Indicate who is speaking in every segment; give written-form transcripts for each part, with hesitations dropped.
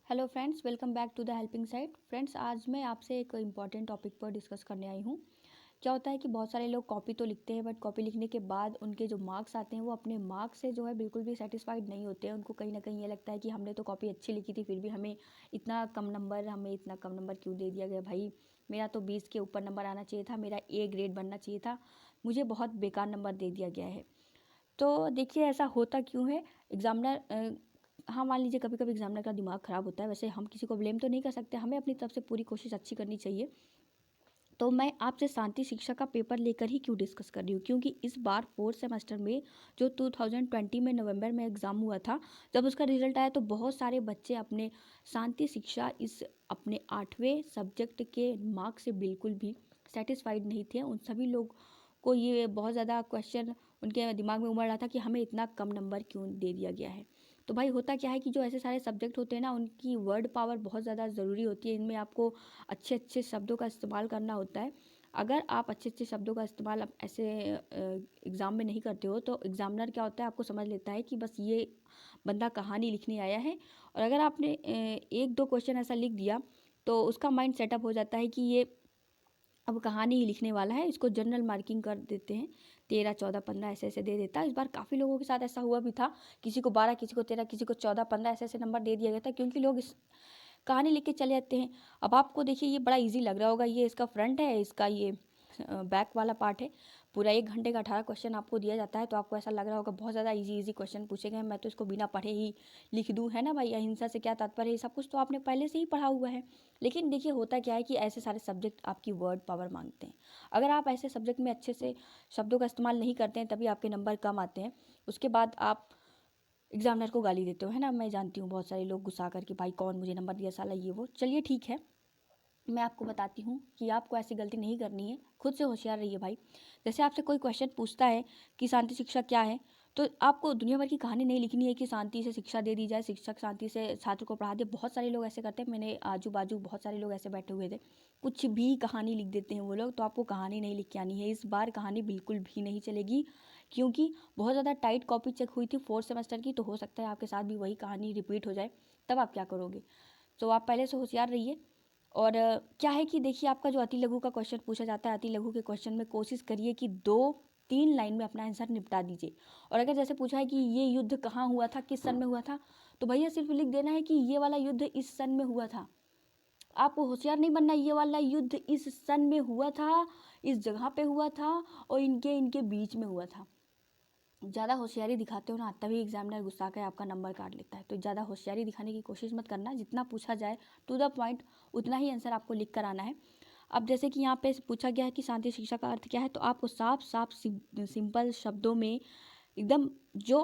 Speaker 1: Hello friends, welcome back to the helping side. Friends, आज मैं आपसे एक इम्पॉर्टेंट टॉपिक पर डिस्कस करने आई हूँ। क्या होता है कि बहुत सारे लोग कॉपी तो लिखते हैं, बट कॉपी लिखने के बाद उनके जो मार्क्स आते हैं वो अपने मार्क्स से जो है बिल्कुल भी सेटिस्फाइड नहीं होते हैं। उनको कहीं ना कहीं ये लगता है कि हमने तो कॉपी अच्छी लिखी थी, फिर भी हमें इतना कम नंबर क्यों दे दिया गया। भाई, मेरा तो 20 के ऊपर नंबर आना चाहिए था, मेरा ए ग्रेड बनना चाहिए था, मुझे बहुत बेकार नंबर दे दिया गया है। तो देखिए, ऐसा होता क्यों है। एग्जामिनर हाँ, मान लीजिए कभी कभी एग्जामिनर का दिमाग ख़राब होता है। वैसे हम किसी को ब्लेम तो नहीं कर सकते, हमें अपनी तरफ से पूरी कोशिश अच्छी करनी चाहिए। तो मैं आपसे शांति शिक्षा का पेपर लेकर ही क्यों डिस्कस कर रही हूँ, क्योंकि इस बार फोर्थ सेमेस्टर में जो 2020 में नवंबर में एग्ज़ाम हुआ था, जब उसका रिजल्ट आया तो बहुत सारे बच्चे अपने शांति शिक्षा इस अपने 8वें सब्जेक्ट के मार्क्स से बिल्कुल भी सेटिस्फाइड नहीं थे। उन सभी लोग को ये बहुत ज़्यादा क्वेश्चन उनके दिमाग में उमड़ रहा था कि हमें इतना कम नंबर क्यों दे दिया गया है। तो भाई, होता क्या है कि जो ऐसे सारे सब्जेक्ट होते हैं ना, उनकी वर्ड पावर बहुत ज़्यादा ज़रूरी होती है। इनमें आपको अच्छे अच्छे शब्दों का इस्तेमाल करना होता है। अगर आप अच्छे अच्छे शब्दों का इस्तेमाल आप ऐसे एग्ज़ाम में नहीं करते हो, तो एग्ज़ामिनर क्या होता है, आपको समझ लेता है कि बस ये बंदा कहानी लिखने आया है। और अगर आपने एक दो क्वेश्चन ऐसा लिख दिया, तो उसका माइंड सेटअप हो जाता है कि ये अब कहानी ही लिखने वाला है, इसको जनरल मार्किंग कर देते हैं। 13, 14, 15 ऐसे ऐसे दे देता है। इस बार काफ़ी लोगों के साथ ऐसा हुआ भी था। किसी को 12, किसी को 13, किसी को 14, 15 ऐसे ऐसे नंबर दे दिया गया था, क्योंकि लोग इस कहानी लिख के चले जाते हैं। अब आपको देखिए, ये बड़ा इजी लग रहा होगा, ये इसका फ्रंट है, इसका ये बैक वाला पार्ट है। पूरा 1 घंटे का 18 क्वेश्चन आपको दिया जाता है, तो आपको ऐसा लग रहा होगा बहुत ज़्यादा इजी इजी क्वेश्चन पूछे गए, मैं तो इसको बिना पढ़े ही लिख दूँ, है ना भाई। अहिंसा से क्या तात्पर्य है, सब कुछ तो आपने पहले से ही पढ़ा हुआ है। लेकिन देखिए, होता क्या है कि ऐसे सारे सब्जेक्ट आपकी वर्ड पावर मांगते हैं। अगर आप ऐसे सब्जेक्ट में अच्छे से शब्दों का इस्तेमाल नहीं करते हैं, तभी आपके नंबर कम आते हैं। उसके बाद आप एग्जामिनर को गाली देते हो, है ना। मैं जानती हूँ बहुत सारे लोग गुस्सा करके, भाई कौन मुझे नंबर दिया साला, ये वो। चलिए ठीक है, मैं आपको बताती हूँ कि आपको ऐसी गलती नहीं करनी है। खुद से होशियार रहिए भाई। जैसे आपसे कोई क्वेश्चन पूछता है कि शांति शिक्षा क्या है, तो आपको दुनिया भर की कहानी नहीं लिखनी है कि शांति से शिक्षा दे दी जाए, शिक्षक शांति से छात्र को पढ़ा दे। बहुत सारे लोग ऐसे करते हैं, मैंने आजू बाजू बहुत सारे लोग ऐसे बैठे हुए थे, कुछ भी कहानी लिख देते हैं वो लोग। तो आपको कहानी नहीं लिख के आनी है इस बार, कहानी बिल्कुल भी नहीं चलेगी, क्योंकि बहुत ज़्यादा टाइट कॉपी चेक हुई थी फोर्थ सेमेस्टर की। तो हो सकता है आपके साथ भी वही कहानी रिपीट हो जाए, तब आप क्या करोगे। तो आप पहले से होशियार रहिए। और क्या है कि देखिए, आपका जो अति लघु का क्वेश्चन पूछा जाता है, अति लघु के क्वेश्चन में कोशिश करिए कि 2-3 लाइन में अपना आंसर निपटा दीजिए। और अगर जैसे पूछा है कि ये युद्ध कहाँ हुआ था, किस सन में हुआ था, तो भैया सिर्फ लिख देना है कि ये वाला युद्ध इस सन में हुआ था। आपको होशियार नहीं बनना, ये वाला युद्ध इस सन में हुआ था, इस जगह पे हुआ था, और इनके इनके बीच में हुआ था। ज़्यादा होशियारी दिखाते हो ना, तभी एग्जामिनर गुस्सा कर आपका नंबर काट लेता है। तो ज़्यादा होशियारी दिखाने की कोशिश मत करना। जितना पूछा जाए टू द पॉइंट, उतना ही आंसर आपको लिख कर आना है। अब जैसे कि यहाँ पे पूछा गया है कि शांति शिक्षा का अर्थ क्या है, तो आपको साफ साफ सिंपल शब्दों में एकदम जो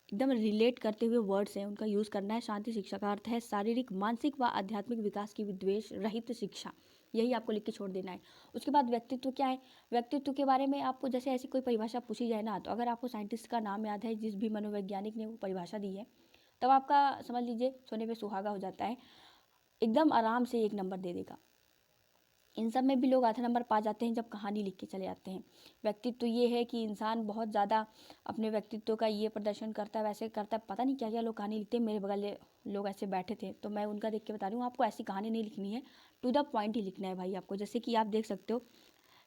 Speaker 1: एकदम रिलेट करते हुए वर्ड्स हैं उनका यूज़ करना है। शांति शिक्षा का अर्थ है शारीरिक, मानसिक व आध्यात्मिक विकास की विद्वेष रहित शिक्षा। यही आपको लिख के छोड़ देना है। उसके बाद व्यक्तित्व क्या है, व्यक्तित्व के बारे में आपको जैसे ऐसी कोई परिभाषा पूछी जाए ना, तो अगर आपको साइंटिस्ट का नाम याद है, जिस भी मनोवैज्ञानिक ने वो परिभाषा दी है, तब आपका समझ लीजिए सोने पे सुहागा हो जाता है। एकदम आराम से 1 नंबर दे देगा। इन सब में भी लोग आधा नंबर पा जाते हैं जब कहानी लिख के चले जाते हैं। व्यक्तित्व ये है कि इंसान बहुत ज़्यादा अपने व्यक्तित्व का ये प्रदर्शन करता है, वैसे करता है, पता नहीं क्या क्या लोग कहानी लिखते हैं। मेरे बगल लोग ऐसे बैठे थे, तो मैं उनका देख के बता रही हूँ, आपको ऐसी कहानी नहीं लिखनी है, टू द पॉइंट ही लिखना है भाई आपको। जैसे कि आप देख सकते हो,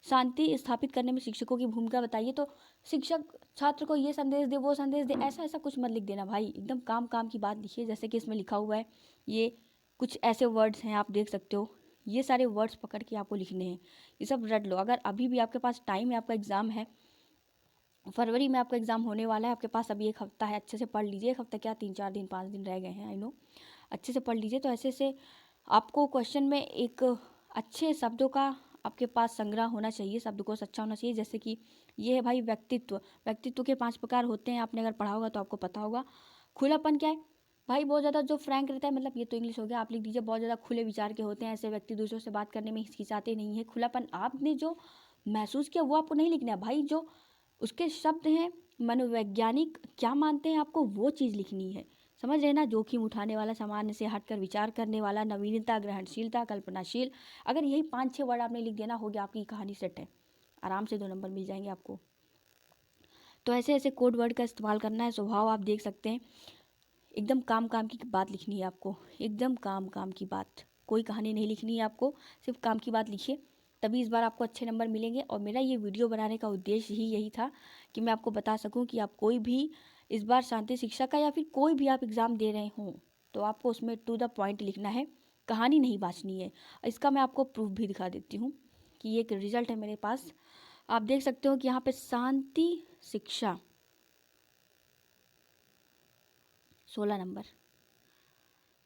Speaker 1: शांति स्थापित करने में शिक्षकों की भूमिका बताइए, तो शिक्षक छात्र को ये संदेश दे, वो संदेश दे, ऐसा ऐसा कुछ मत लिख देना भाई। एकदम काम काम की बात लिखिए। जैसे कि इसमें लिखा हुआ है, ये कुछ ऐसे वर्ड्स हैं, आप देख सकते हो, ये सारे वर्ड्स पकड़ के आपको लिखने हैं। ये सब रट लो। अगर अभी भी आपके पास टाइम है, आपका एग्ज़ाम है, फरवरी में आपका एग्ज़ाम होने वाला है, आपके पास अभी 1 हफ्ता है, अच्छे से पढ़ लीजिए। 1 हफ्ता क्या, 3-4 दिन, 5 दिन रह गए हैं, आई नो। अच्छे से पढ़ लीजिए। तो ऐसे से आपको क्वेश्चन में एक अच्छे शब्दों का आपके पास संग्रह होना चाहिए, शब्दकोश अच्छा होना चाहिए। जैसे कि ये है भाई व्यक्तित्व। व्यक्तित्व के 5 प्रकार होते हैं, आपने अगर पढ़ा होगा तो आपको पता होगा। खुलापन क्या है भाई, बहुत ज़्यादा जो फ्रैंक रहता है, मतलब ये तो इंग्लिश हो गया, आप लिख दीजिए बहुत ज़्यादा खुले विचार के होते हैं। ऐसे व्यक्ति दूसरों से बात करने में हिचकिचाते नहीं है। खुलापन, आपने जो महसूस किया वो आपको नहीं लिखना है भाई। जो उसके शब्द हैं, मनोवैज्ञानिक क्या मानते हैं, आपको वो चीज़ लिखनी है। समझ रहे ना। जोखिम उठाने वाला, सामान्य से हटकर विचार करने वाला, नवीनता, ग्रहणशीलता, कल्पनाशील। अगर यही 5-6 वर्ड आपने लिख देना, हो गया, आपकी कहानी सेट है। आराम से 2 नंबर मिल जाएंगे आपको। तो ऐसे ऐसे कोड वर्ड का इस्तेमाल करना है। स्वभाव आप देख सकते हैं, एकदम काम काम की बात लिखनी है आपको, एकदम काम काम की बात, कोई कहानी नहीं लिखनी है आपको, सिर्फ काम की बात लिखिए, तभी इस बार आपको अच्छे नंबर मिलेंगे। और मेरा ये वीडियो बनाने का उद्देश्य ही यही था कि मैं आपको बता सकूं कि आप कोई भी इस बार शांति शिक्षा का या फिर कोई भी आप एग्ज़ाम दे रहे हों तो आपको उसमें टू द पॉइंट लिखना है, कहानी नहीं बाँचनी है। इसका मैं आपको प्रूफ भी दिखा देती हूँ कि ये एक रिजल्ट है मेरे पास। आप देख सकते हो कि यहाँ पे शांति शिक्षा 16 नंबर,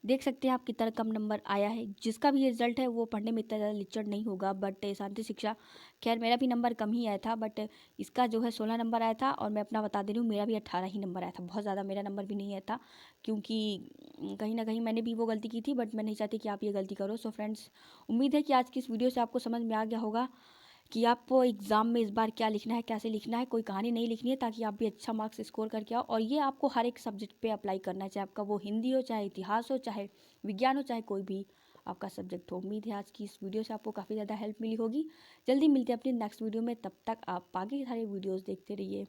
Speaker 1: देख सकते हैं आप कितना कम नंबर आया है। जिसका भी ये रिजल्ट है वो पढ़ने में इतना ज़्यादा लिचड़ नहीं होगा, बट शांति शिक्षा, खैर मेरा भी नंबर कम ही आया था, बट इसका जो है 16 नंबर आया था। और मैं अपना बता दे रही हूँ, मेरा भी 18 ही नंबर आया था, बहुत ज़्यादा मेरा नंबर भी नहीं आया था, क्योंकि कहीं ना कहीं मैंने भी वो गलती की थी, बट मैं नहीं चाहती कि आप ये गलती करो। सो फ्रेंड्स, उम्मीद है कि आज की इस वीडियो से आपको समझ में आ गया होगा कि आपको एग्ज़ाम में इस बार क्या लिखना है, कैसे लिखना है, कोई कहानी नहीं लिखनी है, ताकि आप भी अच्छा मार्क्स स्कोर करके आओ। और ये आपको हर एक सब्जेक्ट पे अप्लाई करना है, चाहे आपका वो हिंदी हो, चाहे इतिहास हो, चाहे विज्ञान हो, चाहे कोई भी आपका सब्जेक्ट हो। उम्मीद है आज की इस वीडियो से आपको काफ़ी ज़्यादा हेल्प मिली होगी। जल्दी मिलते हैं अपनी नेक्स्ट वीडियो में, तब तक आप आगे सारे वीडियोज़ देखते रहिए।